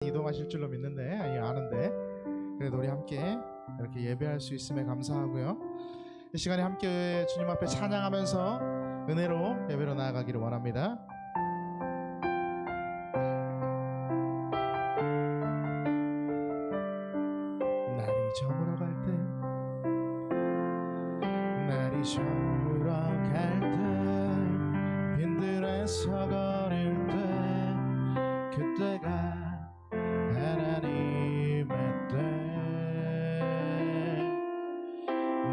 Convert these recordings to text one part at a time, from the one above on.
이동하실 줄로 믿는데 아는데 그래도 우리 함께 이렇게 예배할 수 있음에 감사하고요. 이 시간에 함께 주님 앞에 찬양하면서 은혜로 예배로 나아가기를 원합니다. 날이 저물어 갈 때, 날이 저물어 갈 때, 빈들에서 거릴 때, 그때가 하나님의 때,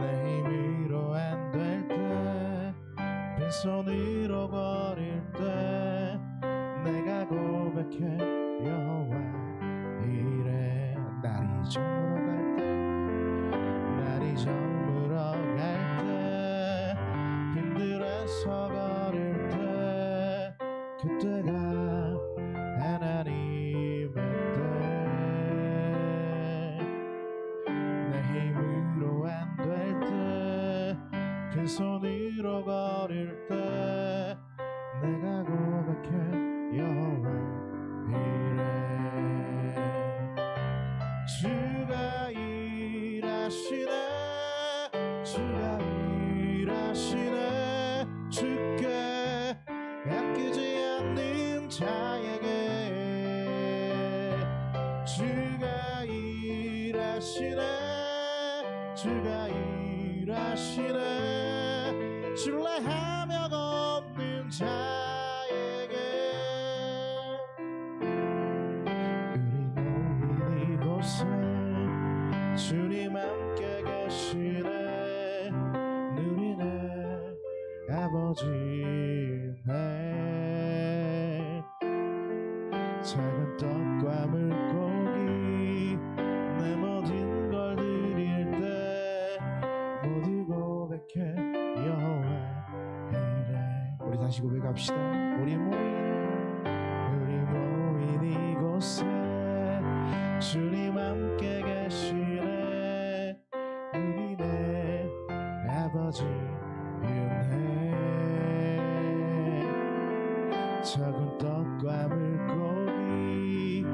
내 힘으로 안 될 때, 빈손으로 거릴 때, 내가 고백해 여호와 이래. 날이 저물어 갈 때, 날이 저물어 갈 때, 빈들에서 거릴 때, 그때가 하나님의 때, 내 힘으로 안 될 때, 빈손으로 거릴 때, 내가 고백해 여호와 이래. 주가 일하시네, 주가 일하시네, 주께 아끼지 않는 자에게. 주가 일하시네, 주가 일하시네, 신뢰하며 걷는 자에게. 우리 모인 이곳에 주님 함께 계시네, 누리네 아버지네. 작은 떡과 물고기 내 모든 걸 드릴 때, 모두 고백해 여호와 이래. 우리 다시 고백합시다. 우리 모인 이곳에 주님 함께 계시네, 우리네 아버지 은혜. 작은 떡과 물고기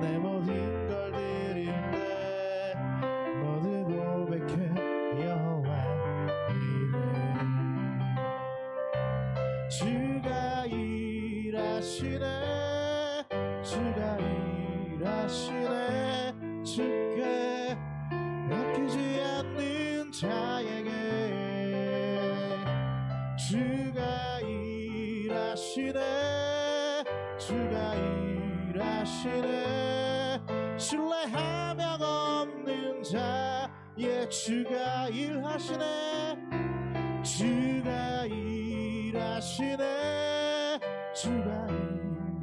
내 모든 걸 드릴 때, 모두 고백해 여호와 이래. 주가 일하시네, 주가 일하시네, 주께 아끼지 않는 자에게. 주가 일하시네, 주가 일하시네, 신뢰하며 걷는 자의. 주가 일하시네, 주가 일하시네, 주가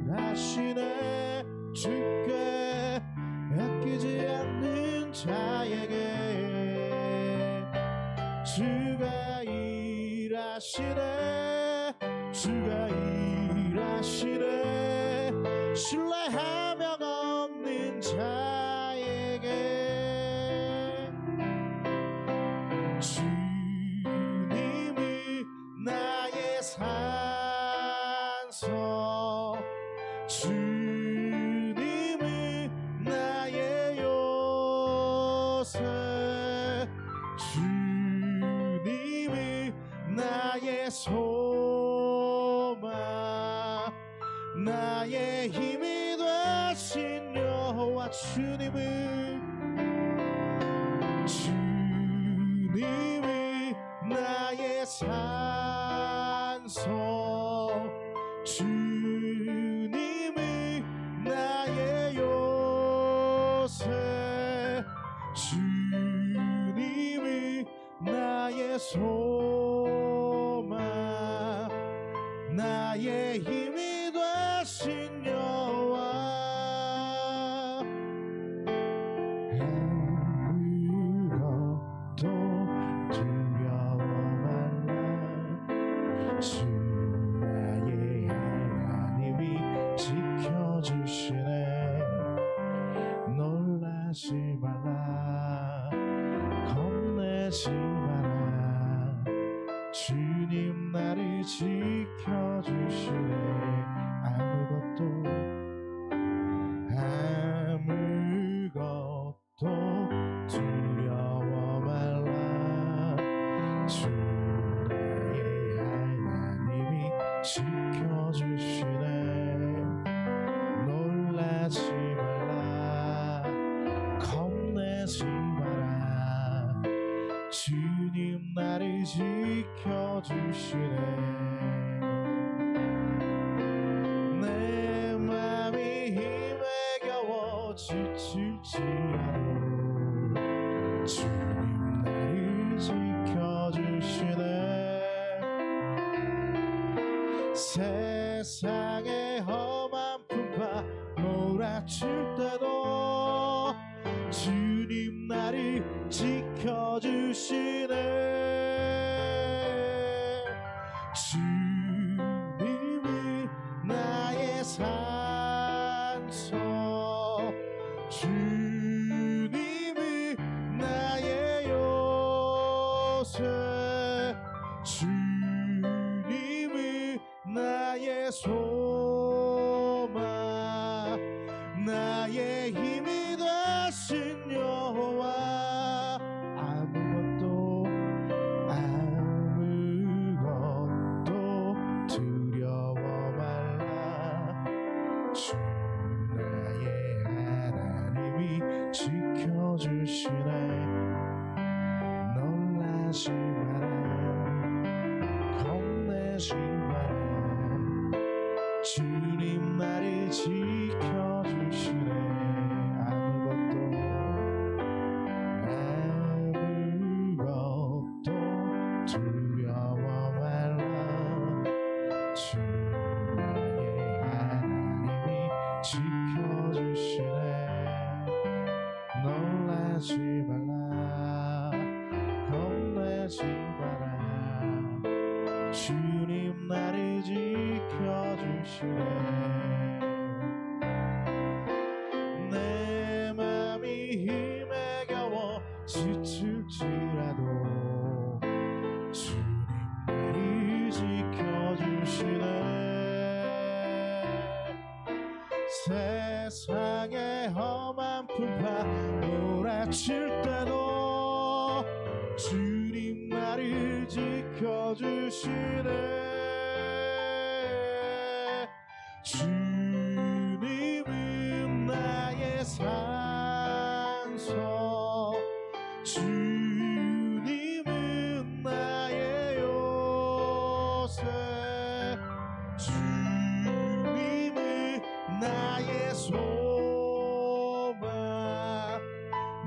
일하시네, 주께 아끼지 않는 자에게. 주가 일하시네, 주가 일하시네, 신뢰하며 걷는 자에게. 주님이 나의 산소, 주님이 나의 요새, 주님이 나의 소망, 나의 힘이 되신 여호와. 주님이 나의 산소, 주님이 나의 요새, 주님이 나의 소망, 나의 힘이 되신 여호와. 아무것도 두려워 말라, 주 나의 하나님이 지켜주시네. 놀라지 말라, 겁내지 마라, 주님 나를 지켜주시네. 아무것도 지켜주시네. 내 맘이 힘에 겨워 지칠지라도 주님 나를 지켜주시네. 세상의 험한 풍파 몰아칠 때도 주님 나를 지켜주시네. 주님이 나의 산소, 주님이 나의 요새, 주님이 나의 소망, 나의 힘이 되신 여호와. 아무것도 두려워 말라. 주 나의 하나님이 지켜주시네. 놀라지 마라, 겁내지 마라. 주님 나를 지켜주시네. 아무것도 두려워 말라. 주 나의 하나님이 지켜주시네. 놀라지 말라, 겁내지 마라. 주님 나를 지켜주시네. 내 맘이 힘에 겨워 지칠지라도 주님 나를 지켜주시네. 세상의 험한 풍파 몰아칠 때도 주님 나를 지켜주시네. 주님은 나의 산소, 주님은 나의 요새, 주님은 나의 소망,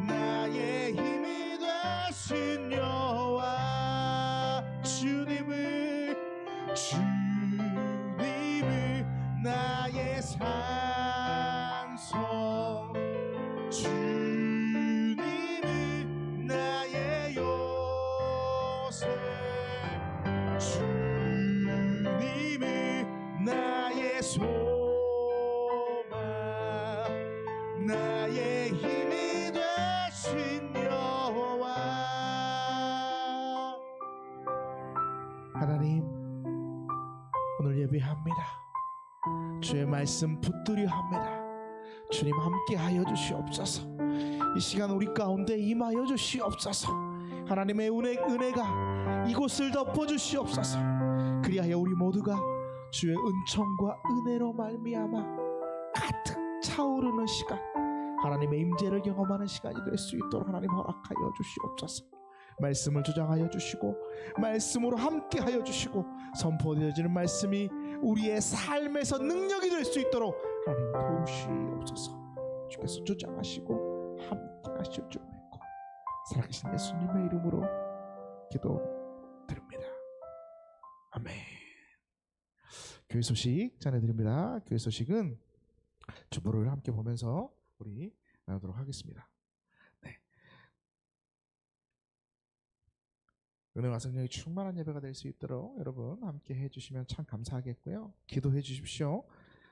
나의 힘이 되신 여호와. 주님은 나의 산소, 주님은 나의 요새, 주님은 나의 소망, 나의 힘이 되신 여호와. 하나님, 오늘 예배합니다. 주의 말씀 붙들려 합니다. 주님 함께 하여 주시옵소서. 이 시간 우리 가운데 임하여 주시옵소서. 하나님의 은혜가 이곳을 덮어 주시옵소서. 그리하여 우리 모두가 주의 은총과 은혜로 말미암아 가득 차오르는 시간, 하나님의 임재를 경험하는 시간이 될 수 있도록 하나님 허락하여 주시옵소서. 말씀을 주장하여 주시고 말씀으로 함께 하여 주시고 선포되어지는 말씀이 우리의 삶에서 능력이 될 수 있도록 하나님 도우시옵소서. 주께서 주장하시고 함께 하실 줄 믿고 살아계신 예수님의 이름으로 기도드립니다. 아멘. 교회 소식 전해드립니다. 교회 소식은 주보를 함께 보면서 우리 나누도록 하겠습니다. 네. 은혜와 성령이 충만한 예배가 될 수 있도록 여러분 함께 해주시면 참 감사하겠고요. 기도해 주십시오.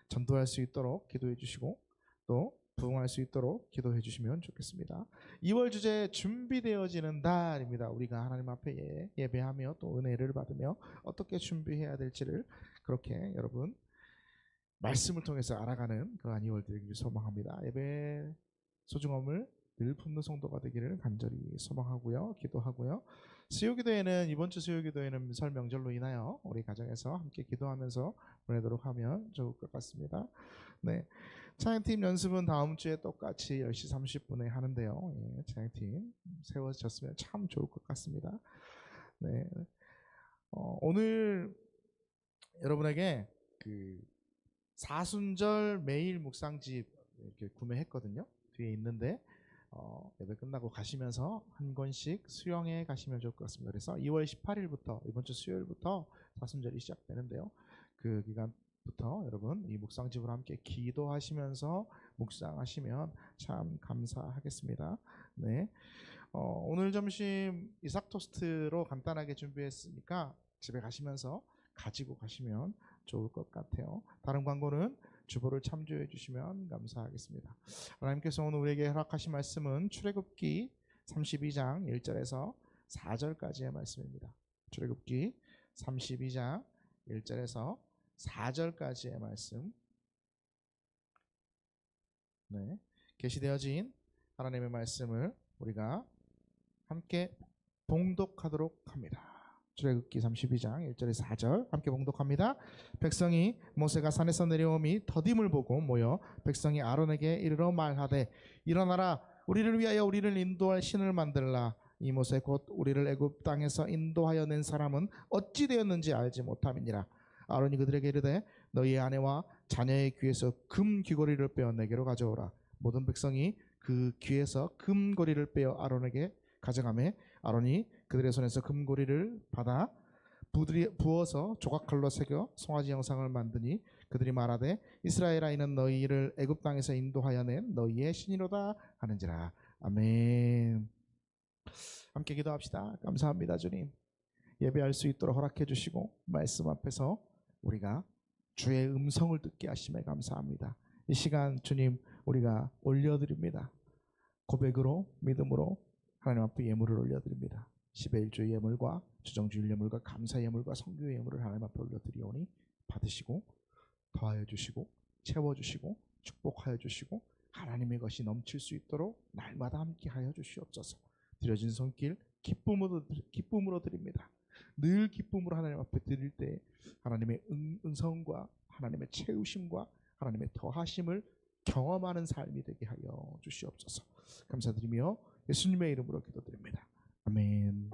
전도할 수 있도록 기도해 주시고 또 부흥할 수 있도록 기도해 주시면 좋겠습니다. 2월 주제 준비되어지는 달입니다. 우리가 하나님 앞에 예배하며 또 은혜를 받으며 어떻게 준비해야 될지를 그렇게 여러분 말씀을 통해서 알아가는 그러한 2월 되기를 소망합니다. 예배 소중함을 늘 품는 성도가 되기를 간절히 소망하고요. 기도하고요. 수요기도회는 이번 주 수요기도회는 설 명절로 인하여 우리 가정에서 함께 기도하면서 보내도록 하면 좋을 것 같습니다. 네, 찬양팀 연습은 다음 주에 똑같이 10시 30분에 하는데요. 예, 찬양팀 세워졌으면 참 좋을 것 같습니다. 네. 오늘 여러분에게 그 사순절 매일 묵상집 이렇게 구매했거든요. 뒤에 있는데 예배 끝나고 가시면서 한 권씩 수령해 가시면 좋을 것 같습니다. 그래서 2월 18일부터 이번 주 수요일부터 사순절이 시작되는데요. 그 기간부터 여러분 이 묵상집으로 함께 기도하시면서 묵상하시면 참 감사하겠습니다. 네. 오늘 점심 이삭 토스트로 간단하게 준비했으니까 집에 가시면서 가지고 가시면 좋을 것 같아요. 다른 광고는 주보를 참조해 주시면 감사하겠습니다. 하나님께서 오늘 우리에게 허락하신 말씀은 출애굽기 32장 1절에서 4절까지의 말씀입니다. 출애굽기 32장 1절에서 4절까지의 말씀. 네, 계시되어진 하나님의 말씀을 우리가 함께 봉독하도록 합니다. 출애굽기 32장 1절에서 4절 함께 봉독합니다. 백성이 모세가 산에서 내려오미 더딤을 보고 모여 백성이 아론에게 이르러 말하되 일어나라 우리를 위하여 우리를 인도할 신을 만들라. 이 모세 곧 우리를 애굽 땅에서 인도하여 낸 사람은 어찌 되었는지 알지 못함이니라. 아론이 그들에게 이르되 너희의 아내와 자녀의 귀에서 금 귀고리를 빼어 내게로 가져오라. 모든 백성이 그 귀에서 금고리를 빼어 아론에게 가져가매 아론이 그들의 손에서 금고리를 받아 부어서 조각칼로 새겨 송아지 형상을 만드니 그들이 말하되 이스라엘아 이는 너희를 애굽 땅에서 인도하여 낸 너희의 신이로다 하는지라. 아멘. 함께 기도합시다. 감사합니다 주님. 예배할 수 있도록 허락해 주시고 말씀 앞에서 우리가 주의 음성을 듣게 하심에 감사합니다. 이 시간 주님 우리가 올려드립니다. 고백으로 믿음으로 하나님 앞에 예물을 올려드립니다. 10의 1조 예물과 주정주일 예물과 감사 예물과 성교 예물을 하나님 앞에 올려드리오니 받으시고 더하여 주시고 채워주시고 축복하여 주시고 하나님의 것이 넘칠 수 있도록 날마다 함께하여 주시옵소서. 드려진 손길 기쁨으로 드립니다. 늘 기쁨으로 하나님 앞에 드릴 때 하나님의 은성과 하나님의 채우심과 하나님의 더하심을 경험하는 삶이 되게 하여 주시옵소서. 감사드리며 예수님의 이름으로 기도드립니다. 아멘.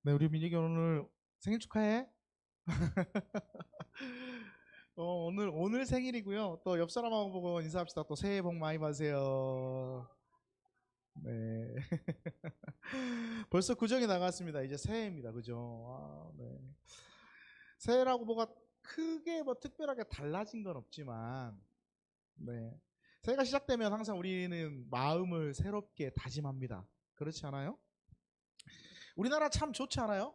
네, 우리 민혁이 오늘 생일 축하해. 오늘 생일이고요. 또 옆 사람하고 보고 인사합시다. 또 새해 복 많이 받으세요. 네. 벌써 구정이 나갔습니다. 이제 새해입니다. 그죠? 네. 새해라고 뭐가 크게 뭐 특별하게 달라진 건 없지만, 네. 새해가 시작되면 항상 우리는 마음을 새롭게 다짐합니다. 그렇지 않아요? 우리나라 참 좋지 않아요?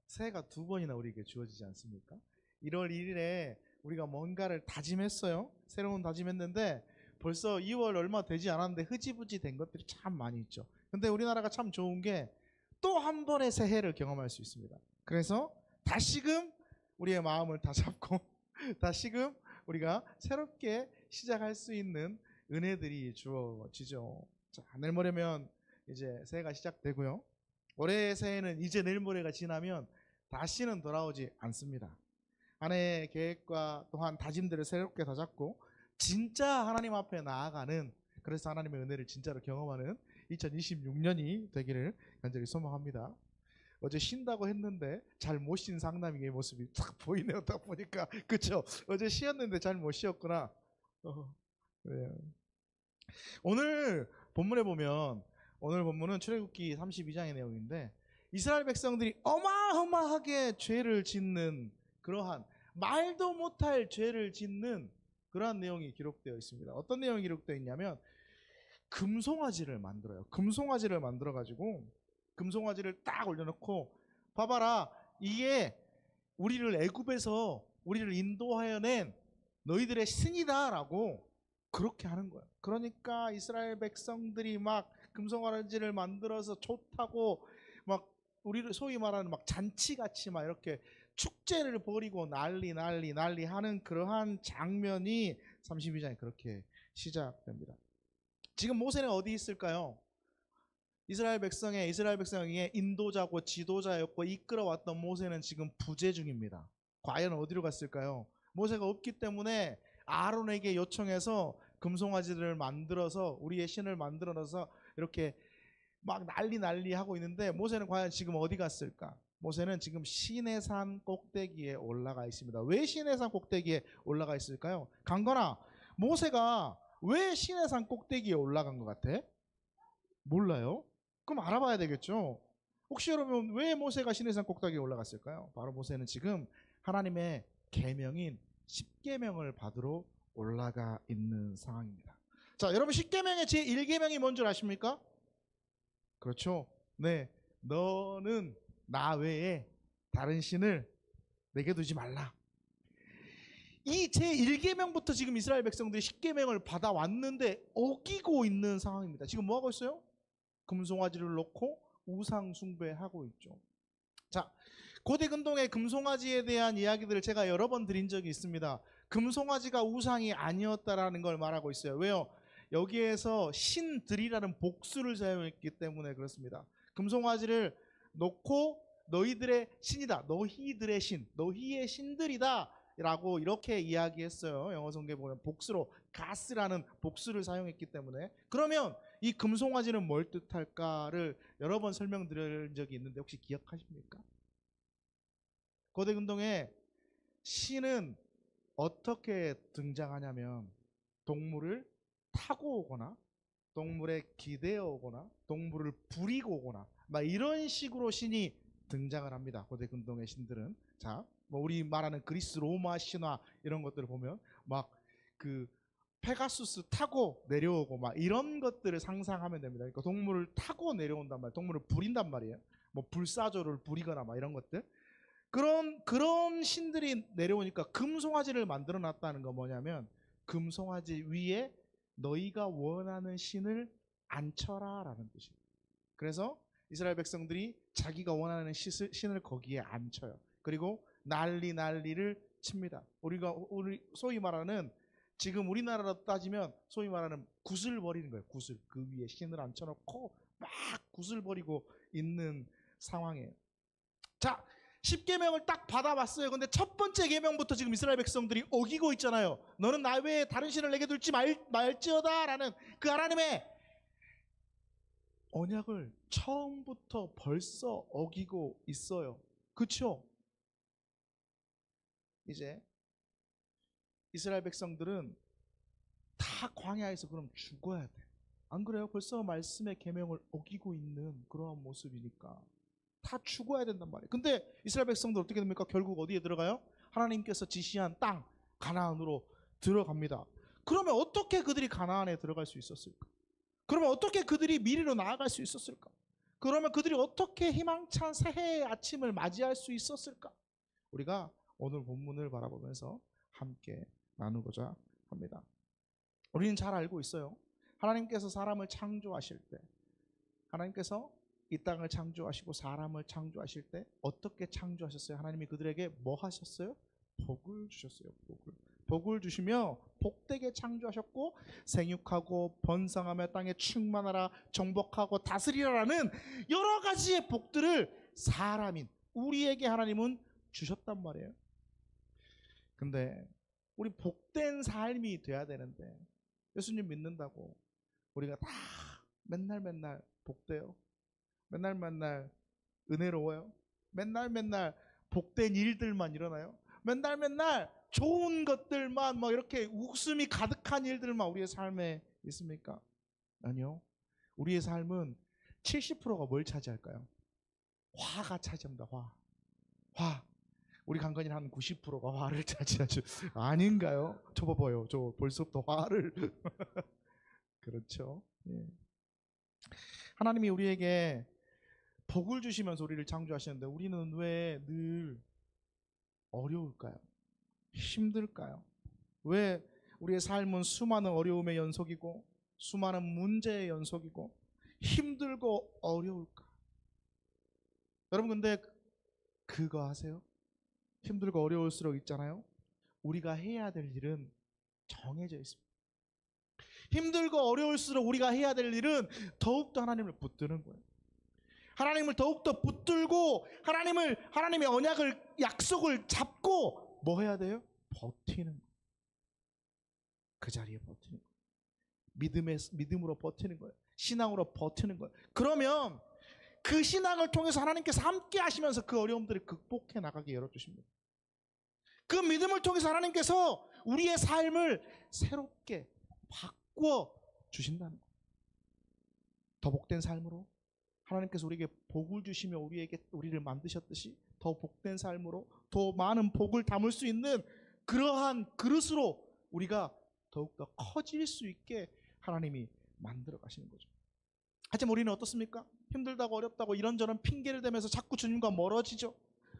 새해가 두 번이나 우리에게 주어지지 않습니까? 1월 1일에 우리가 뭔가를 다짐했어요. 새로운 다짐했는데 벌써 2월 얼마 되지 않았는데 흐지부지 된 것들이 참 많이 있죠. 근데 우리나라가 참 좋은 게 또 한 번의 새해를 경험할 수 있습니다. 그래서 다시금 우리의 마음을 다잡고 다시금 우리가 새롭게 시작할 수 있는 은혜들이 주어지죠. 자, 내일 모레면 이제 새해가 시작되고요. 올해 새해는 이제 내일 모레가 지나면 다시는 돌아오지 않습니다. 한 해의 계획과 또한 다짐들을 새롭게 다잡고 진짜 하나님 앞에 나아가는, 그래서 하나님의 은혜를 진짜로 경험하는 2026년이 되기를 간절히 소망합니다. 어제 쉰다고 했는데 잘 못 쉰 상남이의 모습이 딱 보이네요. 딱 보니까. 그쵸? 어제 쉬었는데 잘 못 쉬었구나. 네. 오늘 본문에 보면, 오늘 본문은 출애굽기 32장의 내용인데 이스라엘 백성들이 어마어마하게 죄를 짓는, 그러한 말도 못할 죄를 짓는 그러한 내용이 기록되어 있습니다. 어떤 내용이 기록되어 있냐면 금송아지를 만들어요. 금송아지를 만들어 가지고 금송아지를 딱 올려놓고 봐봐라, 이게 우리를 애굽에서 우리를 인도하여 낸 너희들의 신이다라고 그렇게 하는 거예요. 그러니까 이스라엘 백성들이 막 금송아지를 만들어서 좋다고 막 우리를 소위 말하는 막 잔치같이 막 이렇게 축제를 벌이고 난리 하는 그러한 장면이 32장에 그렇게 시작됩니다. 지금 모세는 어디 있을까요? 이스라엘 백성의 인도자고 지도자였고 이끌어왔던 모세는 지금 부재 중입니다. 과연 어디로 갔을까요? 모세가 없기 때문에 아론에게 요청해서 금송아지를 만들어서 우리의 신을 만들어서 이렇게 막 난리 하고 있는데 모세는 과연 지금 어디 갔을까? 모세는 지금 시내산 꼭대기에 올라가 있습니다. 왜 시내산 꼭대기에 올라가 있을까요? 강건아, 모세가 왜 시내산 꼭대기에 올라간 것 같아? 몰라요? 그럼 알아봐야 되겠죠. 혹시 여러분 왜 모세가 시내산 꼭대기에 올라갔을까요? 바로 모세는 지금 하나님의 계명인 십계명을 받으러 올라가 있는 상황입니다. 자, 여러분 십계명의 제1계명이 뭔 줄 아십니까? 그렇죠. 네, 너는 나 외에 다른 신을 내게 두지 말라. 이 제1계명부터 지금 이스라엘 백성들이 십계명을 받아왔는데 어기고 있는 상황입니다. 지금 뭐 하고 있어요? 금송아지를 놓고 우상 숭배하고 있죠. 자, 고대 근동의 금송아지에 대한 이야기들을 제가 여러 번 드린 적이 있습니다. 금송아지가 우상이 아니었다라는 걸 말하고 있어요. 왜요? 여기에서 신들이라는 복수를 사용했기 때문에 그렇습니다. 금송아지를 놓고 너희들의 신이다. 너희들의 신, 너희의 신들이다 라고 이렇게 이야기했어요. 영어 성경에 보면 복수로 가스라는 복수를 사용했기 때문에. 그러면 이 금송아지는 뭘 뜻할까를 여러 번 설명드린 적이 있는데 혹시 기억하십니까? 고대 근동에 신은 어떻게 등장하냐면 동물을 타고 오거나 동물에 기대어 오거나 동물을 부리고 오거나 막 이런 식으로 신이 등장을 합니다. 고대 근동의 신들은. 자, 뭐 우리 말하는 그리스 로마 신화 이런 것들을 보면 막 그 페가수스 타고 내려오고 막 이런 것들을 상상하면 됩니다. 그러니까 동물을 타고 내려온단 말이에요. 동물을 부린단 말이에요. 뭐 불사조를 부리거나 막 이런 것들. 그런 신들이 내려오니까 금송아지를 만들어 놨다는 건 뭐냐면 금송아지 위에 너희가 원하는 신을 앉혀라 라는 뜻이에요. 그래서 이스라엘 백성들이 자기가 원하는 신을 거기에 앉혀요. 그리고 난리를 칩니다. 우리 소위 말하는 지금 우리나라로 따지면 소위 말하는 굿을 벌이는 거예요. 굿을 그 위에 신을 앉혀놓고 막 굿을 벌이고 있는 상황이에요. 자, 10계명을 딱 받아봤어요. 근데 첫 번째 계명부터 지금 이스라엘 백성들이 어기고 있잖아요. 너는 나 외에 다른 신을 내게 둘지 말지어다 라는 그 하나님의 언약을 처음부터 벌써 어기고 있어요. 그렇죠? 이제 이스라엘 백성들은 다 광야에서 그럼 죽어야 돼. 안 그래요? 벌써 말씀의 계명을 어기고 있는 그러한 모습이니까 다 죽어야 된단 말이에요. 근데 이스라엘 백성들 어떻게 됩니까? 결국 어디에 들어가요? 하나님께서 지시한 땅 가나안으로 들어갑니다. 그러면 어떻게 그들이 가나안에 들어갈 수 있었을까? 그러면 어떻게 그들이 미래로 나아갈 수 있었을까? 그러면 그들이 어떻게 희망찬 새해의 아침을 맞이할 수 있었을까? 우리가 오늘 본문을 바라보면서 함께 나누고자 합니다. 우리는 잘 알고 있어요. 하나님께서 사람을 창조하실 때, 하나님께서 이 땅을 창조하시고 사람을 창조하실 때 어떻게 창조하셨어요? 하나님이 그들에게 뭐 하셨어요? 복을 주셨어요. 복을 주시며 복되게 창조하셨고 생육하고 번성하며 땅에 충만하라 정복하고 다스리라라는 여러 가지의 복들을 사람인 우리에게 하나님은 주셨단 말이에요. 근데 우리 복된 삶이 돼야 되는데 예수님 믿는다고 우리가 다 맨날 복돼요? 맨날 은혜로워요? 맨날 복된 일들만 일어나요? 맨날 좋은 것들만 막 이렇게 웃음이 가득한 일들만 우리의 삶에 있습니까? 아니요. 우리의 삶은 70%가 뭘 차지할까요? 화가 차지합니다. 화. 우리 강건이는 한 90%가 화를 차지하죠. 아닌가요? 저 봐봐요. 저 벌써부터 화를. 그렇죠. 예. 하나님이 우리에게 복을 주시면서 우리를 창조하시는데 우리는 왜 늘 어려울까요? 힘들까요? 왜 우리의 삶은 수많은 어려움의 연속이고 수많은 문제의 연속이고 힘들고 어려울까? 여러분 근데 그거 아세요? 힘들고 어려울수록 있잖아요, 우리가 해야 될 일은 정해져 있습니다. 힘들고 어려울수록 우리가 해야 될 일은 더욱더 하나님을 붙드는 거예요. 하나님을 더욱더 붙들고 하나님의 언약을, 약속을 잡고 뭐 해야 돼요? 버티는 거예요. 그 자리에 버티는 거예요. 믿음으로 버티는 거예요. 신앙으로 버티는 거예요. 그러면 그 신앙을 통해서 하나님께서 함께 하시면서 그 어려움들을 극복해 나가게 열어주십니다. 그 믿음을 통해서 하나님께서 우리의 삶을 새롭게 바꿔 주신다는 거예요. 더 복된 삶으로 하나님께서 우리에게 복을 주시며 우리를 만드셨듯이 더 복된 삶으로 더 많은 복을 담을 수 있는 그러한 그릇으로 우리가 더욱더 커질 수 있게 하나님이 만들어 가시는 거죠. 하지만 우리는 어떻습니까? 힘들다고 어렵다고 이런저런 핑계를 대면서 자꾸 주님과 멀어지죠.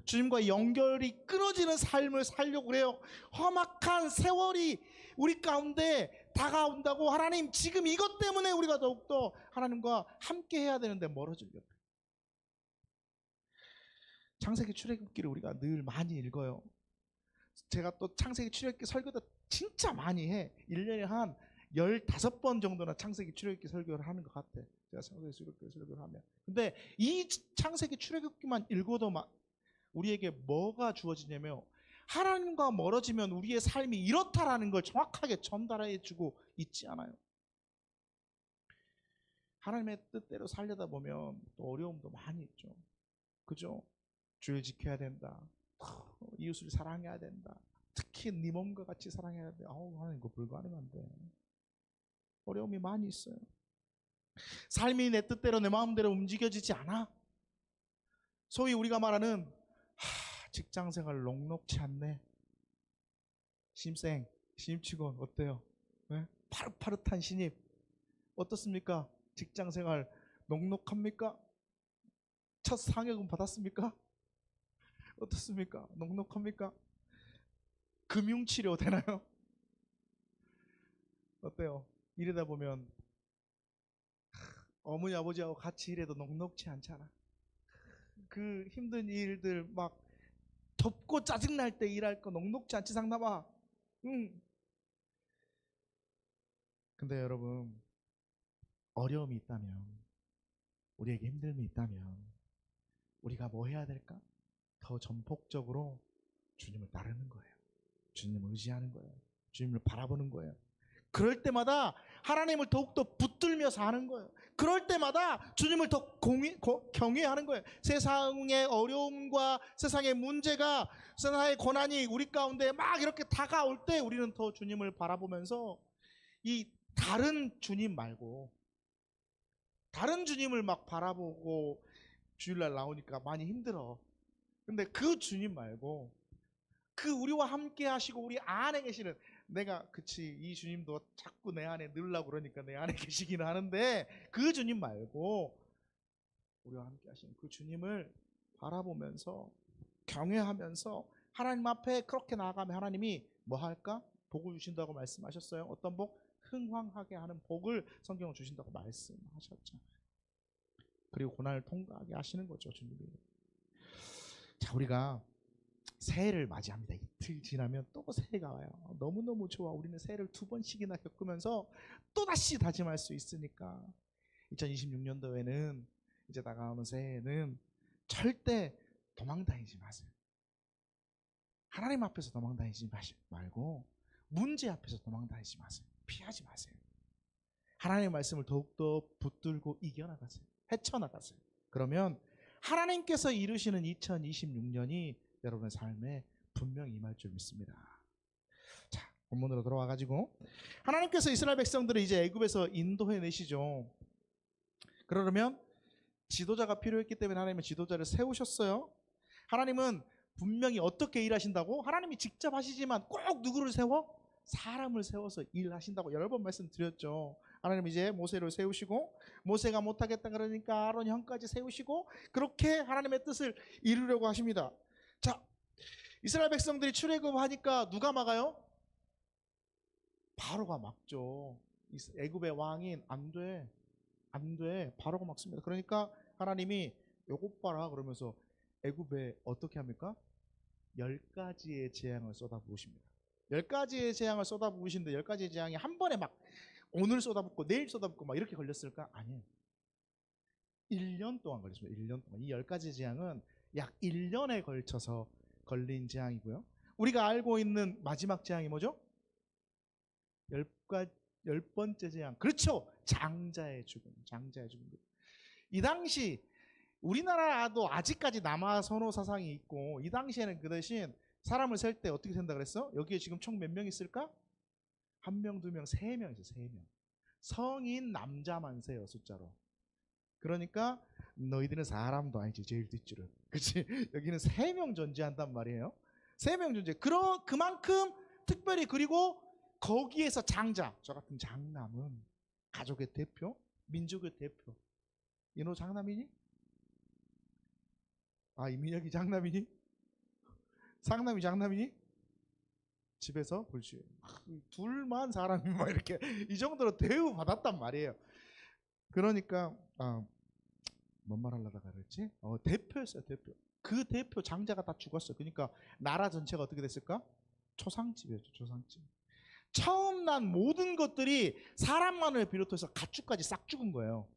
주님과 연결이 끊어지는 삶을 살려고 그래요. 험악한 세월이 우리 가운데 다가온다고 하나님 지금 이것 때문에 우리가 더욱더 하나님과 함께 해야 되는데 멀어지려고. 창세기 출애굽기를 우리가 늘 많이 읽어요. 제가 또 창세기 출애굽기 설교도 진짜 많이 해. 1년에 한 15번 정도나 창세기 출애굽기 설교를 하는 것 같아. 제가 창세기 출애굽기 설교를 하면. 근데 이 창세기 출애굽기만 읽어도 우리에게 뭐가 주어지냐면 하나님과 멀어지면 우리의 삶이 이렇다라는 걸 정확하게 전달해 주고 있지 않아요. 하나님의 뜻대로 살려다 보면 또 어려움도 많이 있죠. 그죠? 주를 지켜야 된다. 이웃을 사랑해야 된다. 특히 네 몸과 같이 사랑해야 돼. 하나님 그거 불가능한데. 어려움이 많이 있어요. 삶이 내 뜻대로 내 마음대로 움직여지지 않아. 소위 우리가 말하는 직장생활 녹록치 않네. 신입직원 어때요? 네? 파릇파릇한 신입 어떻습니까? 직장생활 녹록합니까? 첫 상여금 받았습니까? 어떻습니까? 녹록합니까? 금융치료 되나요? 어때요? 이러다 보면 어머니 아버지하고 같이 일해도 녹록치 않잖아. 그 힘든 일들 막 덥고 짜증날 때 일할 거 녹록치 않지 상남아. 근데 여러분, 어려움이 있다면, 우리에게 힘듦이 있다면 우리가 뭐 해야 될까? 더 전폭적으로 주님을 따르는 거예요. 주님을 의지하는 거예요. 주님을 바라보는 거예요. 그럴 때마다 하나님을 더욱더 붙들며 사는 거예요. 그럴 때마다 주님을 더 경외하는 거예요. 세상의 어려움과 세상의 문제가, 세상의 고난이 우리 가운데 막 이렇게 다가올 때 우리는 더 주님을 바라보면서 이 다른 주님 말고 다른 주님을 막 바라보고 주일날 나오니까 많이 힘들어. 근데 그 주님 말고 그 우리와 함께 하시고 우리 안에 계시는, 내가 그치 이 주님도 자꾸 내 안에 넣으려고 그러니까 내 안에 계시기는 하는데 그 주님 말고 우리와 함께 하시는 그 주님을 바라보면서 경외하면서 하나님 앞에 그렇게 나아가면 하나님이 뭐 할까? 복을 주신다고 말씀하셨어요. 어떤 복? 흥황하게 하는 복을 성경을 주신다고 말씀하셨죠. 그리고 고난을 통과하게 하시는 거죠, 주님이. 자, 우리가 새해를 맞이합니다. 이틀 지나면 또 새해가 와요. 너무너무 좋아. 우리는 새해를 2번씩이나 겪으면서 또다시 다짐할 수 있으니까 2026년도에는 이제 다가오는 새해에는 절대 도망다니지 마세요. 하나님 앞에서 도망다니지 말고 문제 앞에서 도망다니지 마세요. 피하지 마세요. 하나님의 말씀을 더욱더 붙들고 이겨나가세요. 헤쳐나가세요. 그러면 하나님께서 이루시는 2026년이 여러분의 삶에 분명히 임할 줄 믿습니다. 자, 본문으로 돌아와가지고 하나님께서 이스라엘 백성들을 이제 애굽에서 인도해 내시죠. 그러려면 지도자가 필요했기 때문에 하나님은 지도자를 세우셨어요. 하나님은 분명히 어떻게 일하신다고? 하나님이 직접 하시지만 꼭 누구를 세워? 사람을 세워서 일하신다고 여러 번 말씀드렸죠. 하나님 이제 모세를 세우시고 모세가 못하겠다 그러니까 아론 형까지 세우시고 그렇게 하나님의 뜻을 이루려고 하십니다. 자, 이스라엘 백성들이 출애굽하니까 누가 막아요? 바로가 막죠. 애굽의 왕인 안 돼. 바로가 막습니다. 그러니까 하나님이 요것 봐라 그러면서 애굽에 어떻게 합니까? 10가지의 재앙을 쏟아부으십니다. 10가지의 재앙을 쏟아부으시는데 10가지의 재앙이 한 번에 막 오늘 쏟아붓고 내일 쏟아붓고 막 이렇게 걸렸을까? 아니에요. 1년 동안 걸렸습니다. 1년 동안. 이 10가지 재앙은 약 1년에 걸쳐서 걸린 재앙이고요. 우리가 알고 있는 마지막 재앙이 뭐죠? 10번째 재앙. 그렇죠. 장자의 죽음. 장자의 죽음. 이 당시 우리나라도 아직까지 남아선호 사상이 있고, 이 당시에는 그 대신 사람을 셀 때 어떻게 센다 그랬어? 여기에 지금 총 몇 명 있을까? 1명, 2명, 3명 있어요. 3명. 성인 남자만 세요, 숫자로. 그러니까 너희들은 사람도 아니지, 제일 뒷줄은. 그치? 여기는 3명 존재한단 말이에요. 3명 존재. 그만큼 특별히, 그리고 거기에서 장자, 저 같은 장남은 가족의 대표, 민족의 대표. 이노 장남이니? 아, 이민혁이 장남이니? 상남이 장남이니? 집에서 그렇지. 둘만 사람이 막 이렇게 이 정도로 대우 받았단 말이에요. 그러니까 뭔 말 하려다가 그랬지? 대표였어요, 대표. 그 대표 장자가 다 죽었어요. 그러니까 나라 전체가 어떻게 됐을까? 초상집이었죠, 초상집. 처음 난 모든 것들이 사람만을 비롯해서 가축까지 싹 죽은 거예요.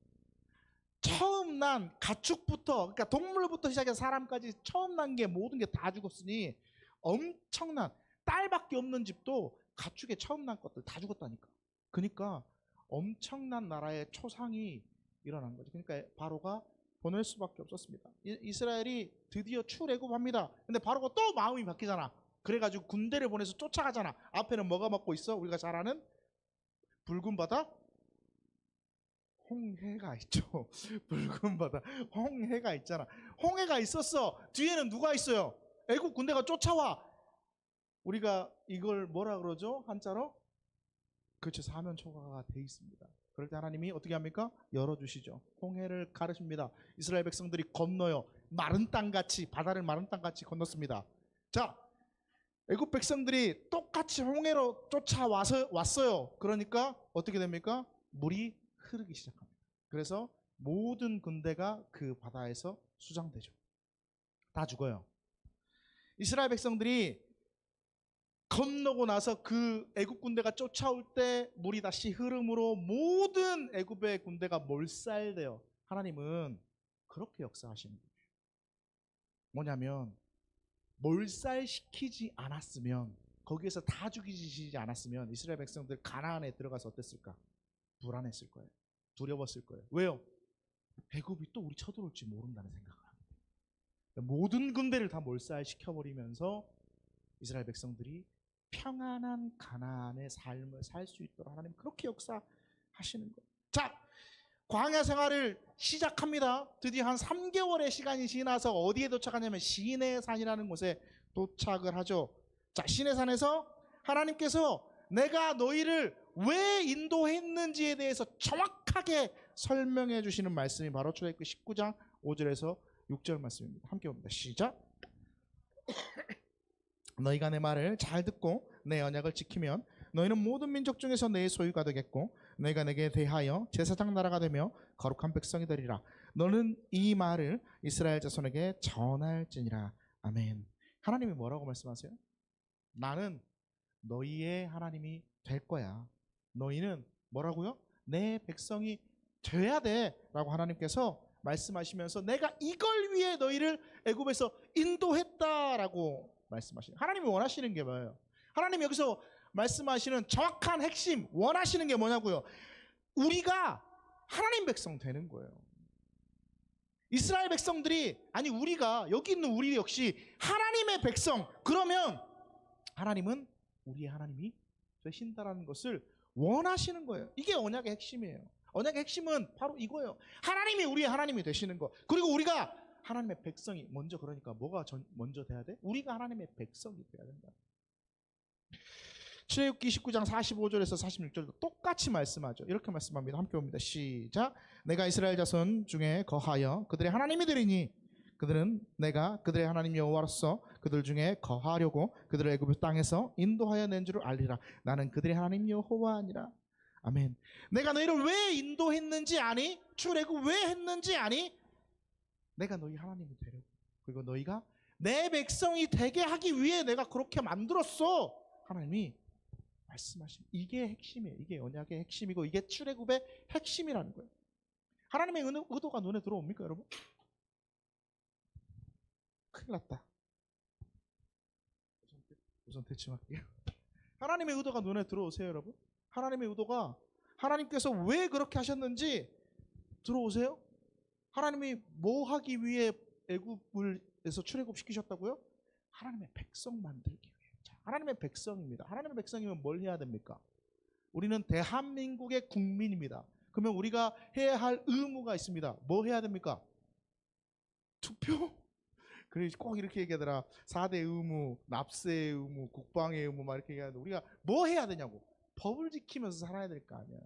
처음 난 가축부터, 그러니까 동물부터 시작해서 사람까지 처음 난 게 모든 게 다 죽었으니 엄청난, 딸밖에 없는 집도 가축의 처음 난 것들 다 죽었다니까. 그러니까 엄청난 나라의 초상이 일어난 거죠. 그러니까 바로가 보낼 수밖에 없었습니다. 이스라엘이 드디어 출애굽합니다. 근데 바로가 또 마음이 바뀌잖아. 그래가지고 군대를 보내서 쫓아가잖아. 앞에는 뭐가 막고 있어? 우리가 잘 아는 붉은 바다, 홍해가 있죠. 붉은 바다, 홍해가 있잖아. 홍해가 있었어. 뒤에는 누가 있어요? 애국 군대가 쫓아와. 우리가 이걸 뭐라 그러죠? 한자로? 그렇죠. 사면초가가 돼 있습니다. 그럴 때 하나님이 어떻게 합니까? 열어주시죠. 홍해를 가르십니다. 이스라엘 백성들이 건너요. 마른 땅같이, 바다를 마른 땅같이 건넜습니다. 자, 애국 백성들이 똑같이 홍해로 왔어요. 그러니까 어떻게 됩니까? 물이 흐르기 시작합니다. 그래서 모든 군대가 그 바다에서 수장되죠. 다 죽어요. 이스라엘 백성들이 건너고 나서 그 애국 군대가 쫓아올 때 물이 다시 흐름으로 모든 애국의 군대가 몰살돼요. 하나님은 그렇게 역사하시는 거예요. 뭐냐면 몰살시키지 않았으면, 거기에서 다 죽이지 않았으면 이스라엘 백성들 가나안에 들어가서 어땠을까? 불안했을 거예요. 두려웠을 거예요. 왜요? 애굽이 또 우리 쳐들어올지 모른다는 생각을 합니다. 모든 군대를 다 몰살시켜버리면서 이스라엘 백성들이 평안한 가나안의 삶을 살 수 있도록 하나님 그렇게 역사하시는 거예요. 자, 광야 생활을 시작합니다. 드디어 한 3개월의 시간이 지나서 어디에 도착하냐면 시내산이라는 곳에 도착을 하죠. 자, 시내산에서 하나님께서 내가 너희를 왜 인도했는지에 대해서 정확하게 설명해 주시는 말씀이 바로 출애굽기 19장 5절에서 6절 말씀입니다. 함께 봅니다. 시작. 너희가 내 말을 잘 듣고 내 언약을 지키면 너희는 모든 민족 중에서 내 소유가 되겠고 너희가 내게 대하여 제사장 나라가 되며 거룩한 백성이 되리라. 너는 이 말을 이스라엘 자손에게 전할지니라. 아멘. 하나님이 뭐라고 말씀하세요? 나는 너희의 하나님이 될 거야. 너희는 뭐라고요? 내 백성이 돼야 돼 라고 하나님께서 말씀하시면서 내가 이걸 위해 너희를 애굽에서 인도했다라고 말씀하시는, 하나님이 원하시는 게 뭐예요? 하나님이 여기서 말씀하시는 정확한 핵심, 원하시는 게 뭐냐고요? 우리가 하나님 백성 되는 거예요. 이스라엘 백성들이, 아니 우리가, 여기 있는 우리 역시 하나님의 백성, 그러면 하나님은 우리의 하나님이 되신다라는 것을 원하시는 거예요. 이게 언약의 핵심이에요. 언약의 핵심은 바로 이거예요. 하나님이 우리의 하나님이 되시는 거. 그리고 우리가 하나님의 백성이 먼저, 그러니까 뭐가 먼저 돼야 돼? 우리가 하나님의 백성이 돼야 된다. 출애굽기 19장 45절에서 46절도 똑같이 말씀하죠. 이렇게 말씀합니다. 함께 봅니다. 시작. 내가 이스라엘 자손 중에 거하여 그들의 하나님이 되리니 그들은 내가 그들의 하나님 여호와로서 그들 중에 거하려고 그들을 애굽 땅에서 인도하여 낸 줄을 알리라. 나는 그들의 하나님 여호와니라. 아멘. 내가 너희를 왜 인도했는지 아니? 출애굽 왜 했는지 아니? 내가 너희 하나님이 되려고. 그리고 너희가 내 백성이 되게 하기 위해 내가 그렇게 만들었어. 하나님이 말씀하신 이게 핵심이에요. 이게 언약의 핵심이고 이게 출애굽의 핵심이라는 거예요. 하나님의 의도가 눈에 들어옵니까, 여러분? 큰일 났다. 우선 대충 할게요. 하나님의 의도가 눈에 들어오세요, 여러분? 하나님의 의도가 하나님께서 왜 그렇게 하셨는지 들어오세요? 하나님이 뭐 하기 위해 애굽에서 출애굽시키셨다고요? 하나님의 백성 만들기 위해. 자, 하나님의 백성입니다. 하나님의 백성이면 뭘 해야 됩니까? 우리는 대한민국의 국민입니다. 그러면 우리가 해야 할 의무가 있습니다. 뭐 해야 됩니까? 투표? 그래 꼭 이렇게 얘기하더라. 4대 의무, 납세의 의무, 국방의 의무 막 이렇게 얘기하는데 우리가 뭐 해야 되냐고. 법을 지키면서 살아야 될 거 아니야.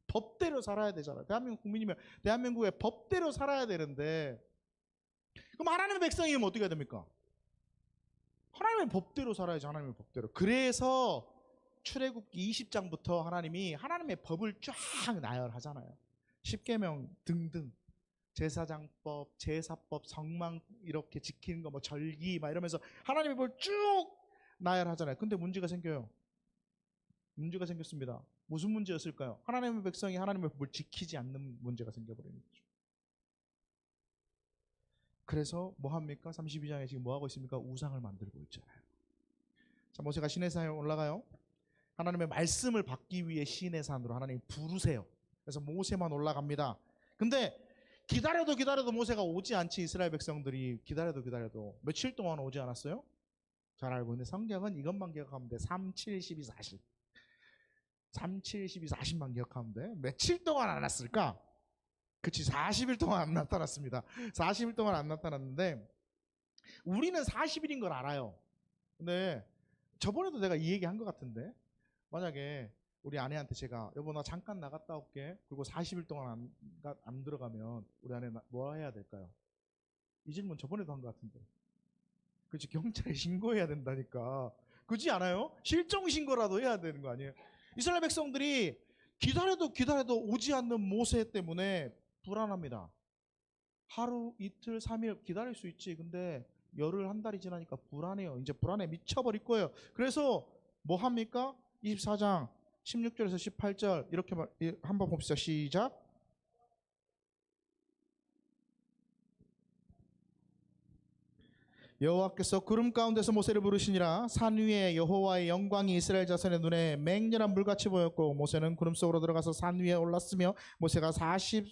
법대로 살아야 되잖아. 대한민국 국민이면 대한민국의 법대로 살아야 되는데 그럼 하나님의 백성이면 어떻게 해야 됩니까? 하나님의 법대로 살아야지. 하나님의 법대로. 그래서 출애굽기 20장부터 하나님이 하나님의 법을 쫙 나열하잖아요. 십계명 등등. 제사장법, 제사법, 성망 이렇게 지키는 거, 뭐 절기 막 이러면서 하나님의 법을 쭉 나열하잖아요. 근데 문제가 생겨요. 문제가 생겼습니다. 무슨 문제였을까요? 하나님의 백성이 하나님의 법을 지키지 않는 문제가 생겨버리는 거죠. 그래서 뭐 합니까? 32장에 지금 뭐 하고 있습니까? 우상을 만들고 있잖아요. 자, 모세가 시내산에 올라가요. 하나님의 말씀을 받기 위해 시내산으로 하나님 부르세요. 그래서 모세만 올라갑니다. 근데 기다려도 모세가 오지 않지. 이스라엘 백성들이 기다려도 며칠 동안 오지 않았어요? 잘 알고 있는데 성경은 이것만 기억하면 돼. 3, 7, 12, 40 3, 7, 12, 40만 기억하면 돼. 며칠 동안 안 왔을까? 그치, 40일 동안 안 나타났습니다. 40일 동안 안 나타났는데 우리는 40일인 걸 알아요. 근데 저번에도 내가 이 얘기 한 것 같은데 만약에 우리 아내한테 제가 여보 나 잠깐 나갔다 올게 그리고 40일 동안 안 들어가면 우리 아내 뭐 해야 될까요? 이 질문 저번에도 한 것 같은데. 그치, 경찰에 신고해야 된다니까. 그렇지 않아요? 실종 신고라도 해야 되는 거 아니에요? 이스라엘 백성들이 기다려도 오지 않는 모세 때문에 불안합니다. 하루, 이틀, 3일 기다릴 수 있지. 근데 열흘, 한 달이 지나니까 불안해요. 이제 불안에 미쳐버릴 거예요. 그래서 뭐 합니까? 24장 16절에서 18절 이렇게 한번 봅시다. 시작. 여호와께서 구름 가운데서 모세를 부르시니라. 산 위에 여호와의 영광이 이스라엘 자손의 눈에 맹렬한 물같이 보였고 모세는 구름 속으로 들어가서 산 위에 올랐으며 모세가 40일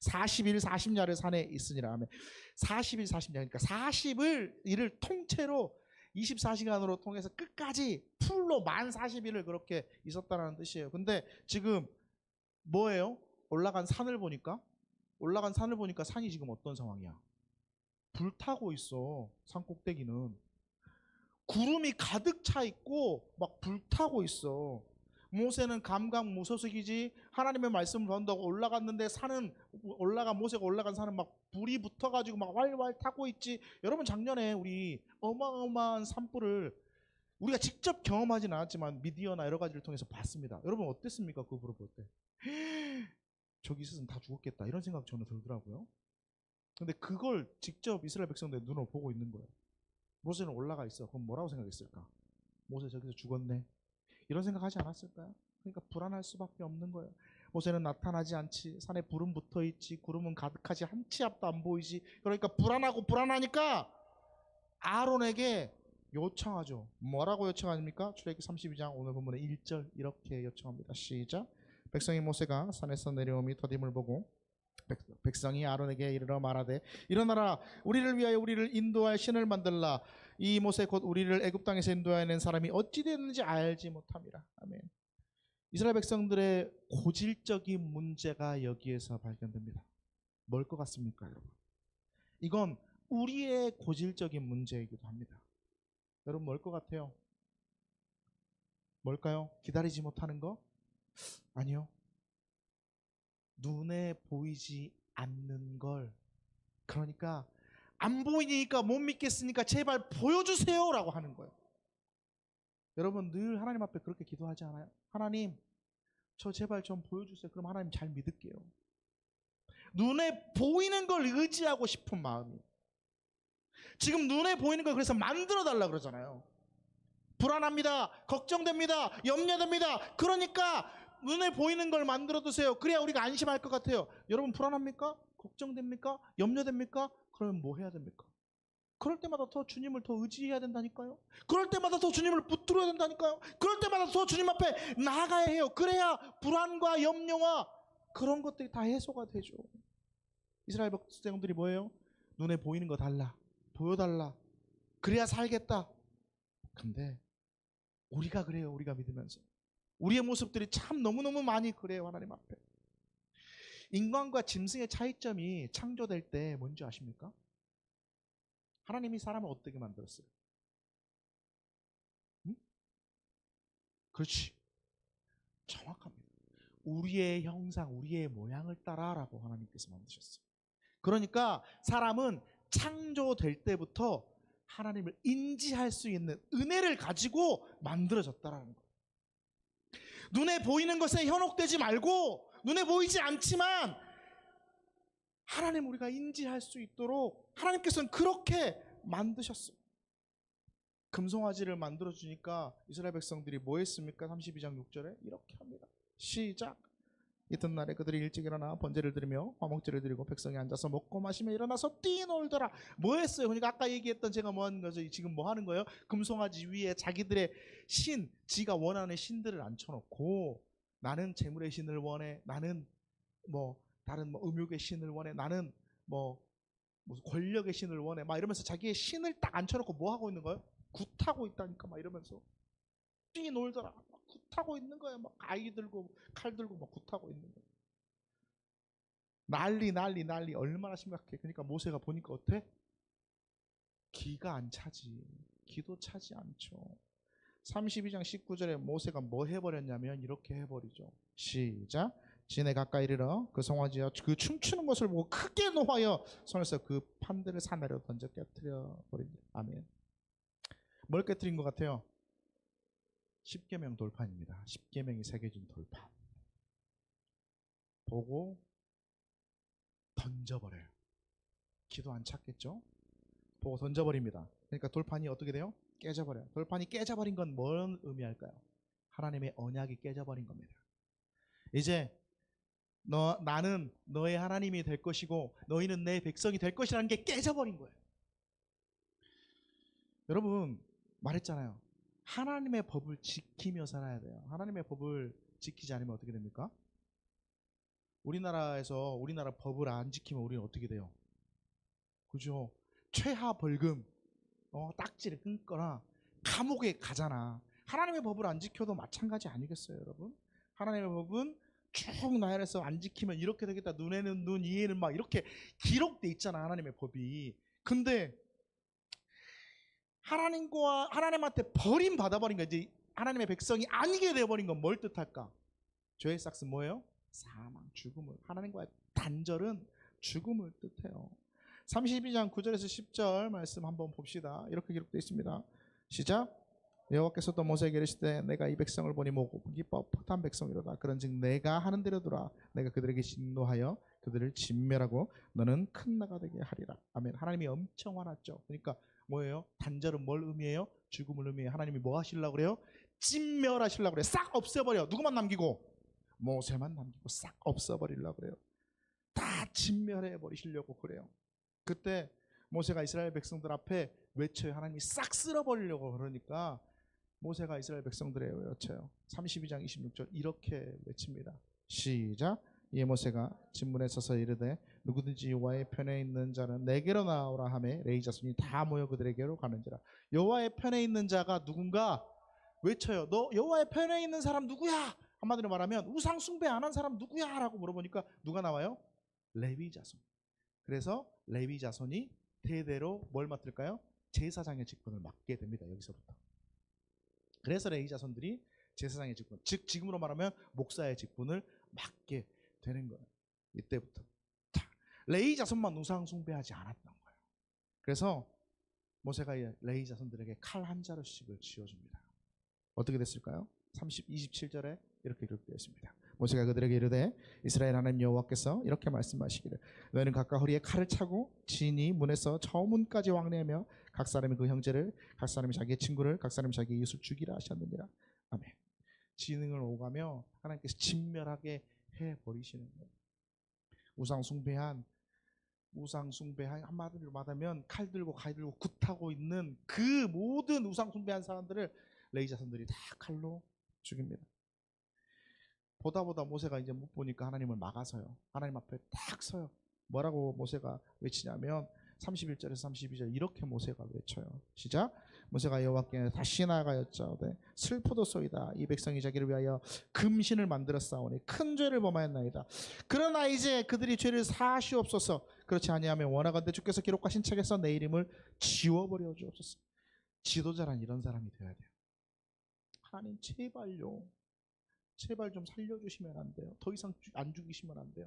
40야를 산에 있으니라 하면 40일 40야 그러니까 40을 이를 통째로 24시간으로 통해서 끝까지 풀로 만 40일을 그렇게 있었다는 뜻이에요. 근데 지금 뭐예요? 올라간 산을 보니까 산이 지금 어떤 상황이야? 불타고 있어. 산 꼭대기는 구름이 가득 차 있고 막 불타고 있어. 모세는 감감무소식이지 하나님의 말씀을 전한다고 올라갔는데 산은 모세가 올라간 산은 막 불이 붙어가지고 막 활활 타고 있지. 여러분 작년에 우리 어마어마한 산불을 우리가 직접 경험하지는 않았지만 미디어나 여러 가지를 통해서 봤습니다. 여러분 어땠습니까? 그 불을 볼 때 저기 있었으면 다 죽었겠다 이런 생각 저는 들더라고요. 근데 그걸 직접 이스라엘 백성들의 눈으로 보고 있는 거예요. 모세는 올라가 있어. 그럼 뭐라고 생각했을까? 모세 저기서 죽었네. 이런 생각하지 않았을까요? 그러니까 불안할 수밖에 없는 거예요. 모세는 나타나지 않지. 산에 불은 붙어있지. 구름은 가득하지. 한 치 앞도 안 보이지. 그러니까 불안하니까 아론에게 요청하죠. 뭐라고 요청합니까? 출애굽기 32장 오늘 본문의 1절 이렇게 요청합니다. 시작. 백성이 모세가 산에서 내려오미 더딤을 보고 백성이 아론에게 이르러 말하되 일어나라 우리를 위하여 우리를 인도할 신을 만들라. 이 모세 곧 우리를 애굽 땅에서 인도하는 사람이 어찌 됐는지 알지 못함이라. 아멘. 이스라엘 백성들의 고질적인 문제가 여기에서 발견됩니다. 뭘 것 같습니까, 여러분? 이건 우리의 고질적인 문제이기도 합니다. 여러분 뭘 것 같아요? 뭘까요? 기다리지 못하는 거? 아니요. 눈에 보이지 않는 걸. 그러니까 안 보이니까 못 믿겠으니까 제발 보여주세요 라고 하는 거예요. 여러분 늘 하나님 앞에 그렇게 기도하지 않아요? 하나님 저 제발 좀 보여주세요. 그럼 하나님 잘 믿을게요. 눈에 보이는 걸 의지하고 싶은 마음이. 지금 눈에 보이는 걸 그래서 만들어 달라 그러잖아요. 불안합니다. 걱정됩니다. 염려됩니다. 그러니까 눈에 보이는 걸 만들어 두세요. 그래야 우리가 안심할 것 같아요. 여러분 불안합니까? 걱정됩니까? 염려됩니까? 그러면 뭐 해야 됩니까? 그럴 때마다 더 주님을 더 의지해야 된다니까요. 그럴 때마다 더 주님을 붙들어야 된다니까요. 그럴 때마다 더 주님 앞에 나아가야 해요. 그래야 불안과 염려와 그런 것들이 다 해소가 되죠. 이스라엘 백성들이 뭐예요? 눈에 보이는 거 달라. 보여달라. 그래야 살겠다. 근데 우리가 그래요. 우리가 믿으면서. 우리의 모습들이 참 너무너무 많이 그래요. 하나님 앞에. 인간과 짐승의 차이점이 창조될 때 뭔지 아십니까? 하나님이 사람을 어떻게 만들었어요? 응? 그렇지. 정확합니다. 우리의 형상, 우리의 모양을 따라라고 하나님께서 만드셨어요. 그러니까 사람은 창조될 때부터 하나님을 인지할 수 있는 은혜를 가지고 만들어졌다라는 거예요. 눈에 보이는 것에 현혹되지 말고 눈에 보이지 않지만 하나님 우리가 인지할 수 있도록 하나님께서는 그렇게 만드셨어요. 금송아지를 만들어주니까 이스라엘 백성들이 뭐 했습니까? 32장 6절에 이렇게 합니다. 시작. 이튿날에 그들이 일찍 일어나 번제를 드리며 화목제를 드리고 백성이 앉아서 먹고 마시며 일어나서 뛰놀더라. 뭐 했어요? 그러니까 아까 얘기했던 제가 뭐 하는 거죠? 지금 뭐 하는 거예요? 금송아지 위에 자기들의 신, 지가 원하는 신들을 앉혀놓고 나는 재물의 신을 원해. 나는 뭐 다른 뭐 음욕의 신을 원해. 나는 뭐 무슨 권력의 신을 원해. 막 이러면서 자기의 신을 딱 앉혀놓고 뭐 하고 있는 거예요? 굿하고 있다니까 막 이러면서 뛰놀더라. 막 굿하고 있는 거예요. 막 아이 들고 칼 들고 막 굿하고 있는 거예요. 난리 얼마나 심각해. 그러니까 모세가 보니까 어때? 기가 안 차지. 기도 차지 않죠. 32장 19절에 모세가 뭐 해버렸냐면 이렇게 해버리죠. 시작. 진에 가까이 이르러 그 송아지와 그 춤추는 것을 보고 크게 노하여 손에서 그 판들을 사내려 던져 깨뜨려 버린다. 아멘. 뭘 깨뜨린 것 같아요? 십계명 돌판입니다. 십계명이 새겨진 돌판. 보고 던져버려요. 기도 안 찼겠죠? 보고 던져버립니다. 그러니까 돌판이 어떻게 돼요? 깨져버려요. 돌판이 깨져버린 건 뭔 의미할까요? 하나님의 언약이 깨져버린 겁니다. 이제 나는 너의 하나님이 될 것이고 너희는 내 백성이 될 것이라는 게 깨져버린 거예요. 여러분 말했잖아요. 하나님의 법을 지키며 살아야 돼요. 하나님의 법을 지키지 않으면 어떻게 됩니까? 우리나라에서 우리나라 법을 안 지키면 우리는 어떻게 돼요? 그죠? 최하 벌금, 딱지를 끊거나 감옥에 가잖아. 하나님의 법을 안 지켜도 마찬가지 아니겠어요, 여러분? 하나님의 법은 쭉 나열해서 안 지키면 이렇게 되겠다. 눈에는 눈, 이에는 막 이렇게 기록돼 있잖아, 하나님의 법이. 근데 하나님한테 버림받아버린 거, 이제 하나님의 백성이 아니게 되어버린 건 뭘 뜻할까? 죄의 삭스 뭐예요? 사망, 죽음을. 하나님과의 단절은 죽음을 뜻해요. 32장 9절에서 10절 말씀 한번 봅시다. 이렇게 기록되어 있습니다. 시작. 여호와께서 또 모세에게 이르시되 내가 이 백성을 보니 목이 뻣뻣한 백성이로다. 그런즉 내가 하는 대로 두라. 내가 그들에게 진노하여 그들을 진멸하고 너는 큰 나가 되게 하리라. 아멘. 하나님이 엄청 화났죠. 그러니까 뭐예요? 단절은 뭘 의미해요? 죽음을 의미해요. 하나님이 뭐 하시려고 그래요? 진멸하시려고 그래요. 싹 없애버려. 누구만 남기고? 모세만 남기고 싹 없애버리려고 그래요. 다 진멸해 버리시려고 그래요. 그때 모세가 이스라엘 백성들 앞에 외쳐요. 하나님이 싹 쓸어버리려고 그러니까 모세가 이스라엘 백성들에 외쳐요. 32장 26절 이렇게 외칩니다. 시작. 이에 모세가 진문에 서서 이르되 누구든지 여호와의 편에 있는 자는 내게로 나오라 하매 레위 자손이 다 모여 그들에게로 가는지라. 여호와의 편에 있는 자가 누군가 외쳐요. 너 여호와의 편에 있는 사람 누구야? 한마디로 말하면 우상 숭배 안 한 사람 누구야? 라고 물어보니까 누가 나와요? 레위 자손. 그래서 레위 자손이 대대로 뭘 맡을까요? 제사장의 직분을 맡게 됩니다. 여기서부터. 그래서 레위 자손들이 제사장의 직분, 즉 지금으로 말하면 목사의 직분을 맡게 되는 거예요. 이때부터. 레위 자손만 우상 숭배하지 않았던 거예요. 그래서 모세가 레위 자손들에게 칼 한 자루씩을 쥐어줍니다. 어떻게 됐을까요? 27절에 이렇게 기록되어 있습니다. 모세가 그들에게 이르되 이스라엘 하나님 여호와께서 이렇게 말씀하시기를 너희는 각각 허리에 칼을 차고 진이 문에서 저 문까지 왕래하며 각 사람이 그 형제를 각 사람이 자기의 친구를 각 사람이 자기 이웃을 죽이라 하셨느니라. 아멘. 지능을 오가며 하나님께서 진멸하게 해버리시는 거예요. 우상 숭배한 한마디로 말하면 칼 들고 굿하고 있는 그 모든 우상 숭배한 사람들을 레이자손들이 다 칼로 죽입니다. 보다 모세가 이제 못 보니까 하나님을 막아서요. 하나님 앞에 딱 서요. 뭐라고 모세가 외치냐면 31절에서 32절 이렇게 모세가 외쳐요. 시작. 모세가 여호와께 다시 나아가였자오되 슬프도소이다. 이 백성이 자기를 위하여 금신을 만들어 싸우니 큰 죄를 범하였나이다. 그러나 이제 그들이 죄를 사하시옵소서. 그렇지 아니하면 원하건대 주께서 기록하신 책에서 내 이름을 지워버려 주옵소서. 지도자란 이런 사람이 되어야 돼요. 하나님 제발요. 제발 좀 살려주시면 안 돼요. 더 이상 안 죽이시면 안 돼요.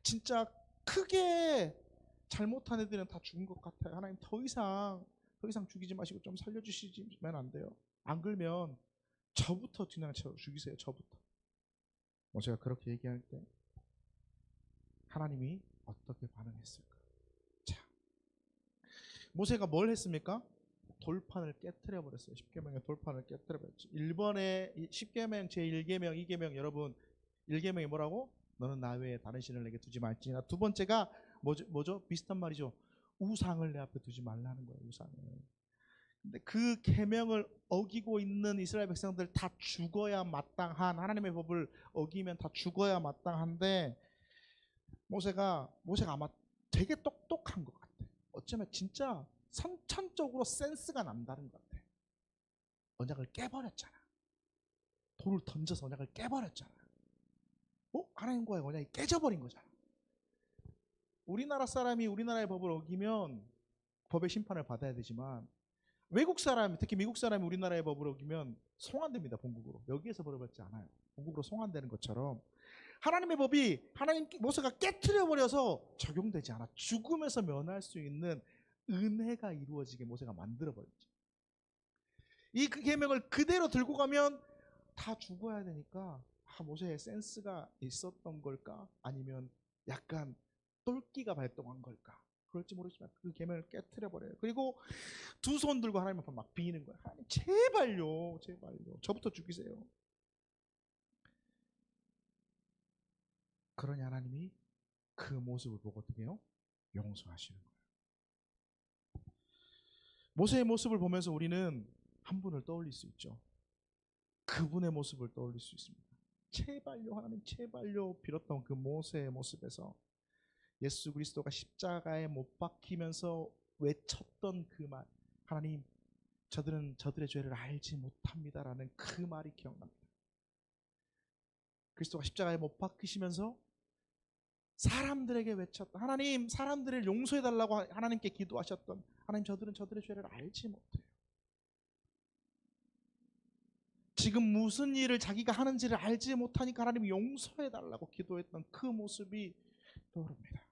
진짜 크게 잘못한 애들은 다 죽은 것 같아요. 하나님 더 이상 죽이지 마시고 좀 살려주시면 안 돼요. 안 그러면 저부터 그냥 죽이세요. 저부터. 모세가 그렇게 얘기할 때 하나님이 어떻게 반응했을까? 자, 모세가 뭘 했습니까? 돌판을 깨트려 버렸어요. 10계명의 돌판을 깨트려 버렸죠. 1번에 10계명 제1계명 2계명 여러분 1계명이 뭐라고? 너는 나 외에 다른 신을 내게 두지 말지니라. 두 번째가 뭐죠? 비슷한 말이죠. 우상을 내 앞에 두지 말라는 거예요. 우상을. 근데 그 계명을 어기고 있는 이스라엘 백성들 다 죽어야 마땅한 하나님의 법을 어기면 다 죽어야 마땅한데 모세가 아마 되게 똑똑한 것 같아요. 어쩌면 진짜 선천적으로 센스가 남다른 것 같아요. 언약을 깨버렸잖아. 돌을 던져서 언약을 깨버렸잖아. 하나님과의 언약이 깨져버린 거잖아. 우리나라 사람이 우리나라의 법을 어기면 법의 심판을 받아야 되지만 외국 사람, 특히 미국 사람이 우리나라의 법을 어기면 송환됩니다. 본국으로. 여기에서 벌어받지 않아요. 본국으로 송환되는 것처럼 하나님의 법이 모세가 깨트려버려서 적용되지 않아. 죽음에서 면할 수 있는 은혜가 이루어지게 모세가 만들어버렸죠. 이 계명을 그대로 들고 가면 다 죽어야 되니까 모세의 센스가 있었던 걸까? 아니면 약간 똘끼가 발동한 걸까? 그럴지 모르지만 그 계명을 깨트려버려요. 그리고 두 손 들고 하나님 앞에 막 비는 거예요. 하나님 제발요. 저부터 죽이세요. 그러니 하나님이 그 모습을 보고 어떻게 해요? 용서하시는 거예요. 모세의 모습을 보면서 우리는 한 분을 떠올릴 수 있죠. 그분의 모습을 떠올릴 수 있습니다. 제발요 하나님 제발요 빌었던 그 모세의 모습에서 예수 그리스도가 십자가에 못 박히면서 외쳤던 그 말, 하나님 저들은 저들의 죄를 알지 못합니다라는 그 말이 기억납니다. 그리스도가 십자가에 못 박히시면서 사람들에게 외쳤던 하나님 사람들을 용서해달라고 하나님께 기도하셨던 하나님 저들은 저들의 죄를 알지 못해요. 지금 무슨 일을 자기가 하는지를 알지 못하니까 하나님 용서해달라고 기도했던 그 모습이 떠오릅니다.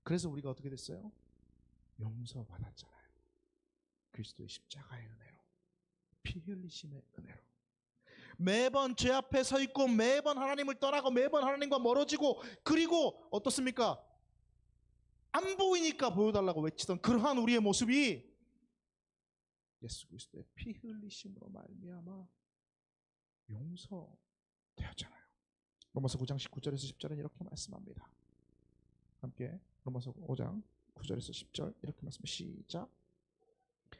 그래서 우리가 어떻게 됐어요? 용서받았잖아요. 그리스도의 십자가의 은혜로, 피 흘리심의 은혜로. 매번 죄 앞에 서 있고 매번 하나님을 떠나고 매번 하나님과 멀어지고 그리고 어떻습니까? 안 보이니까 보여달라고 외치던 그러한 우리의 모습이 예수 그리스도의 피 흘리심으로 말미암아 용서되었잖아요. 로마서 9장 19절에서 10절은 이렇게 말씀합니다. 함께 로마서 5장 9절에서 10절 이렇게 말씀합니다. 시작.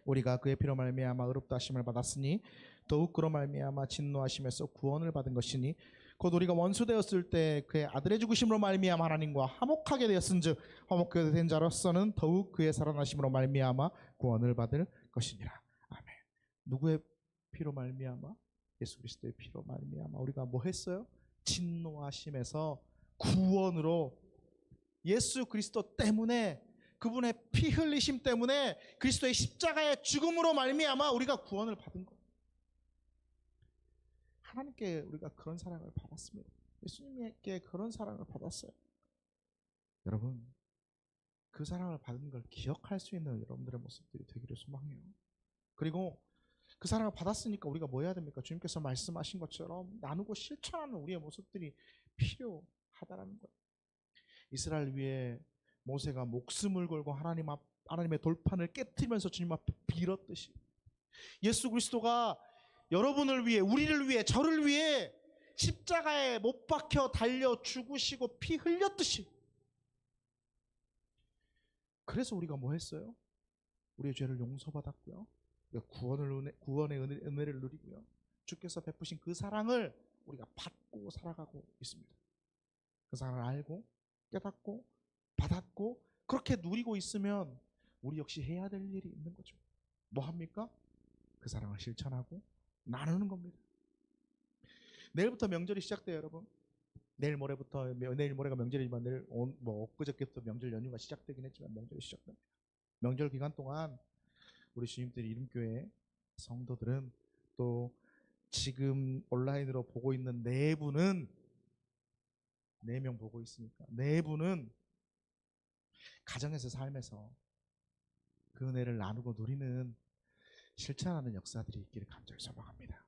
우리가 그의 피로 말미암아 의롭다 하심을 받았으니 더욱 그로 말미암아 진노하심에서 구원을 받은 것이니 곧 우리가 원수 되었을 때 그의 아들의 죽으심으로 말미암아 하나님과 화목하게 되었은즉 화목하게 된 자로서는 더욱 그의 살아나심으로 말미암아 구원을 받을 것이니라. 아멘. 누구의 피로 말미암아? 예수 그리스도의 피로 말미암아 우리가 뭐 했어요? 진노하심에서 구원으로 예수 그리스도 때문에 그분의 피 흘리심 때문에 그리스도의 십자가의 죽음으로 말미암아 우리가 구원을 받은 거예요. 하나님께 우리가 그런 사랑을 받았습니다. 예수님께 그런 사랑을 받았어요. 여러분 그 사랑을 받은 걸 기억할 수 있는 여러분들의 모습들이 되기를 소망해요. 그리고 그 사랑을 받았으니까 우리가 뭐 해야 됩니까? 주님께서 말씀하신 것처럼 나누고 실천하는 우리의 모습들이 필요하다라는 거예요. 이스라엘 위에 모세가 목숨을 걸고 하나님의 돌판을 깨뜨리면서 주님 앞에 빌었듯이, 예수 그리스도가 여러분을 위해, 우리를 위해, 저를 위해 십자가에 못 박혀 달려 죽으시고 피 흘렸듯이, 그래서 우리가 뭐 했어요? 우리의 죄를 용서받았고요, 구원의 은혜를 누리고요, 주께서 베푸신 그 사랑을 우리가 받고 살아가고 있습니다. 그 사랑을 알고 깨닫고 받았고 그렇게 누리고 있으면 우리 역시 해야 될 일이 있는 거죠. 뭐 합니까? 그 사랑을 실천하고 나누는 겁니다. 내일부터 명절이 시작돼요, 여러분. 내일 모레가 명절이지만 내일 엊그저께부터 명절 연휴가 시작되긴 했지만 명절이 시작됩니다. 명절 기간 동안 우리 주님들이 이름교회 성도들은, 또 지금 온라인으로 보고 있는 네 분은, 4명 보고 있으니까 네 분은 가정에서 삶에서 그 은혜를 나누고 누리는, 실천하는 역사들이 있기를 간절히 소망합니다.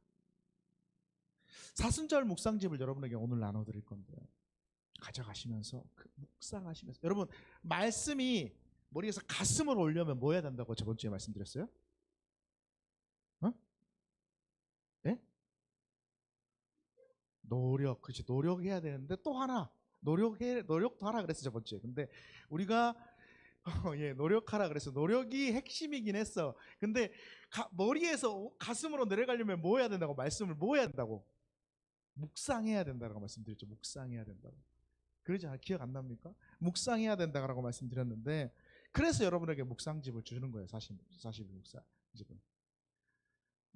사순절 묵상집을 여러분에게 오늘 나눠드릴 건데요, 가져가시면서 묵상하시면서, 여러분 말씀이 머리에서 가슴으로 오려면 뭐 해야 된다고 저번 주에 말씀드렸어요? 네? 그렇지, 노력해야 되는데, 또 하나 노력도 하라 그랬어 저번 주에. 근데 우리가 노력하라 그랬어. 노력이 핵심이긴 했어. 근데 머리에서 가슴으로 내려가려면 뭐 해야 된다고? 말씀을 뭐 해야 된다고? 묵상해야 된다고 말씀드렸죠. 묵상해야 된다고. 그러지 않아요? 기억 안 납니까? 묵상해야 된다고 말씀드렸는데, 그래서 여러분에게 묵상집을 주는 거예요. 40일 묵상집은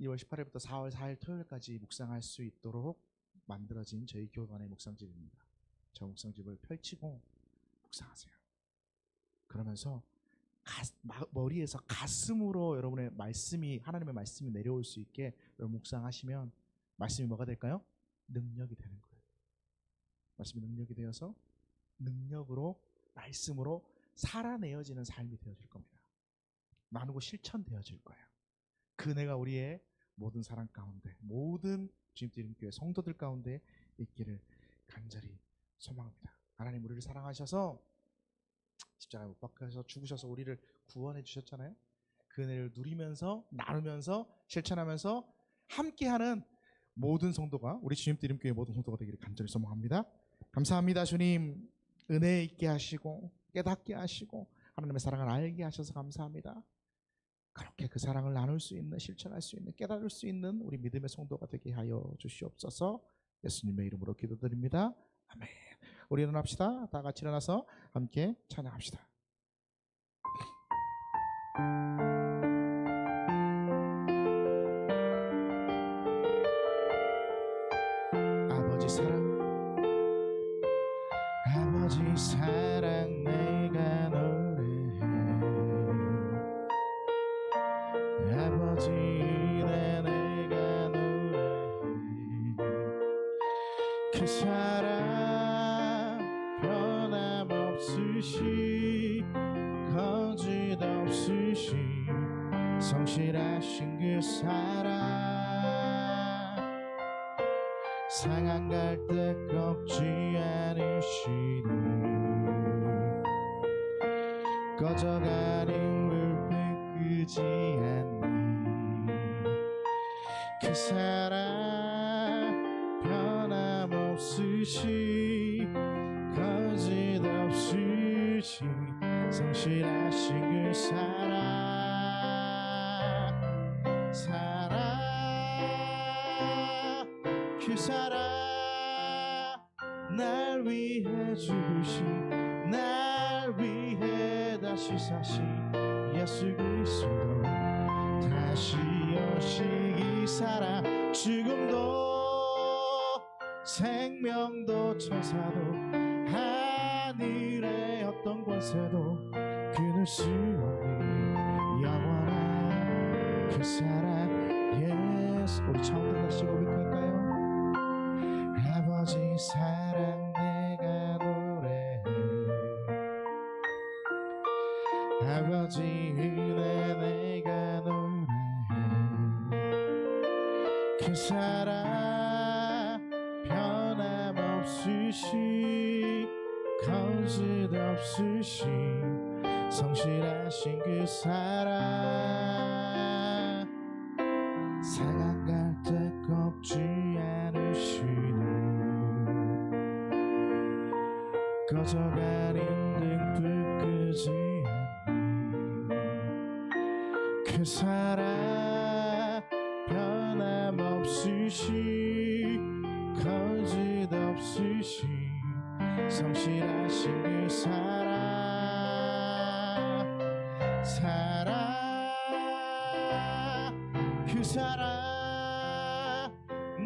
2월 18일부터 4월 4일 토요일까지 묵상할 수 있도록 만들어진 저희 교단의 묵상집입니다. 저 묵상집을 펼치고 묵상하세요. 그러면서 머리에서 가슴으로 여러분의 하나님의 말씀이 내려올 수 있게 여러분 묵상하시면, 말씀이 뭐가 될까요? 능력이 되는 거예요. 말씀이 능력이 되어서 능력으로, 말씀으로 살아내어지는 삶이 되어질 겁니다. 나누고 실천되어질 거예요. 그 은혜가 우리의 모든 사랑 가운데, 모든 주님교회 성도들 가운데 있기를 간절히 소망합니다. 하나님 우리를 사랑하셔서 십자가에 못 박혀서 죽으셔서 우리를 구원해 주셨잖아요. 그 은혜를 누리면서, 나누면서, 실천하면서 함께하는 모든 성도가, 우리 주님들 이름교회 모든 성도가 되기를 간절히 소망합니다. 감사합니다. 주님, 은혜 있게 하시고 깨닫게 하시고 하나님의 사랑을 알게 하셔서 감사합니다. 그렇게 그 사랑을 나눌 수 있는, 실천할 수 있는, 깨달을 수 있는 우리 믿음의 성도가 되게 하여 주시옵소서. 예수님의 이름으로 기도드립니다. 아멘. 우리 일어납시다. 다 같이 일어나서 함께 찬양합시다. 아버지 사랑 내가 노래해. 아버지 내가 노래해. 그 사랑 변함없으시, 거짓없으시, 성실하신 그 사랑, 상한 갈 때 꺾지 않으시니, 꺼져가는 불빛 끄지 않니. 그 사랑 변함없으시, 거짓없으시, 성실하신 그 사랑, 그 사랑, 날 위해 죽으신, 날 위해 다시 사신 예수 그리스도, 다시 오시기 사랑, 죽음도 생명도 천사도 하늘의 어떤 권세도 끊을 수 없는 영원한 그 사랑 예수. 우리 처음부터 다시 고백할까요? 아버지 사랑 내가 노래해. 아버지 은혜 내가 노래해. 그 사랑 변함없으신 거짓없으신 성실하신 그 사랑 상한 갈대 꺾지 않으시는 꺼져가는 등불 끄지 않는 그 사랑 변함없으신 거짓없으신 성실하신 그 사랑 그 사랑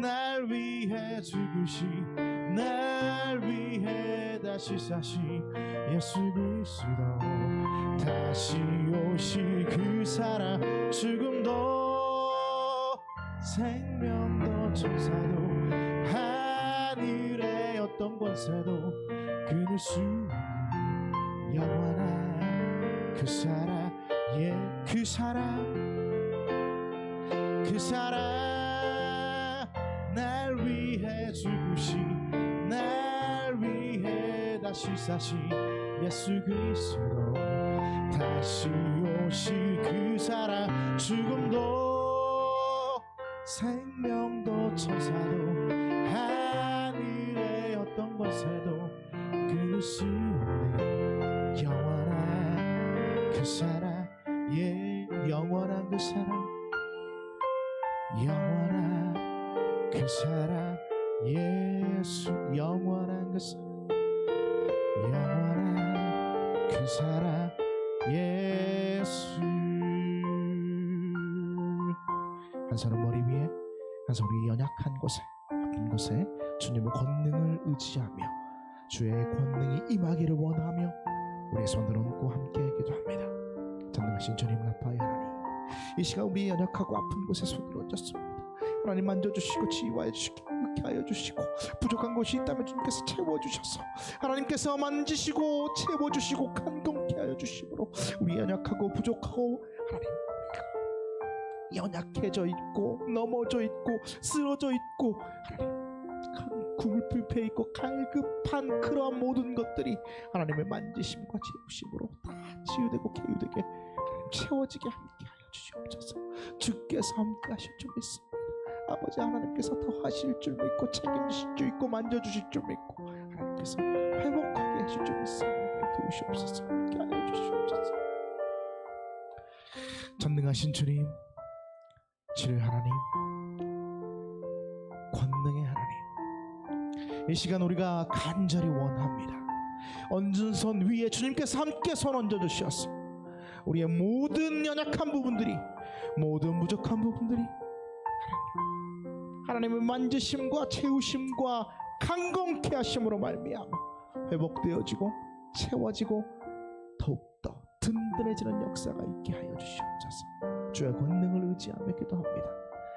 날 위해 죽으신 날 위해 다시 사신 예수 그리스도 다시 오실 그 사랑 죽음도 생명도 천사도 하늘의 어떤 권세도 끊을 수 없는 영원한 그 사랑 그 사랑 날 위해 죽으신 날 위해 다시 사신 예수 그리스도 다시 오실 그 사랑 죽음도 생명도 천사도 하늘의 어떤 권세도 끊을 수 없는 영원한 그 사랑 영원한 그 사랑 영원한 그 사랑 예수 영원한 그 사랑 영원한 그 사랑 예수 한 손은 머리 위에 한 손이 연약한 곳에 아픈 곳에 주님의 권능을 의지하며 주의 권능이 임하기를 원하며 우리의 손을 얹고 함께 기도합니다. 전능하신 주님 나타의 하나님 이 시간 우리 연약하고 아픈 곳에 손을 얹었습니다. 하나님 만져주시고 치유하여 주시고 의케 하여 주시고 부족한 곳이 있다면 주님께서 채워주셔서 하나님께서 만지시고 채워주시고 강건케 하여 주심으로 우리 연약하고 부족하고 하나님 연약해져 있고 넘어져 있고 쓰러져 있고 하나님 굶을 불패 있고 갈급한 그러한 모든 것들이 하나님의 만지심과 채우심으로 다 치유되고 개유되게 하나님 채워지게 함께 하여 주시옵소서. 주께서 함께 하실 줄 믿습니다. 아버지 하나님께서 더 하실 줄 믿고 책임지실 줄 믿고 만져주실 줄 믿고 하나님께서 회복하게 하실 줄 믿습니다. 도우시옵소서. 함께 하여 주시옵소서. 전능하신 주님 치료의 하나님 권능의 하나님 이 시간 우리가 간절히 원합니다. 얹은 손 위에 주님께서 함께 손 얹어주셔서 우리의 모든 연약한 부분들이 모든 부족한 부분들이 하나님의 만지심과 채우심과 강건케 하심으로 말미암아 회복되어지고 채워지고 더욱더 든든해지는 역사가 있게 하여 주시옵소서. 주의 권능을 의지하며 기도합니다.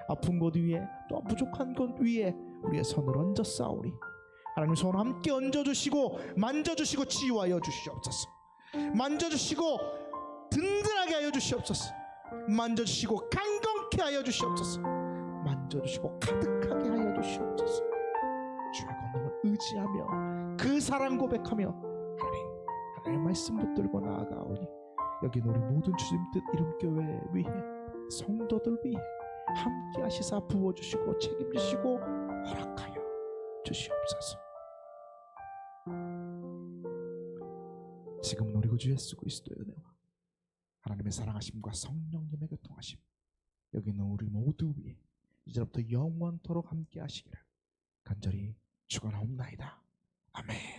아픈 곳 위에 또 부족한 곳 위에 우리의 손을 얹어 싸우리 하나님 손 함께 얹어주시고 만져주시고 치유하여 주시옵소서. 만져주시고 든든하게 하여 주시옵소서. 만져주시고 강건케 하여 주시옵소서. 만져주시고 가득하게 하여 주시옵소서. 주의 권능을 의지하며 그 사랑 고백하며 하나님 말씀 붙들고 나아가오니 여기 우리 모든 주님 뜻 이름교회 위해 성도들 위해 함께 하시사 부어주시고 책임지시고 허락하여 주시옵소서. 지금은 우리 구주 예수 그리스도의 은혜와 하나님의 사랑하심과 성령님의 교통하심 여기 있는 우리 모두 위에 이제부터 영원토록 함께 하시기를 간절히 축원하옵나이다. 아멘.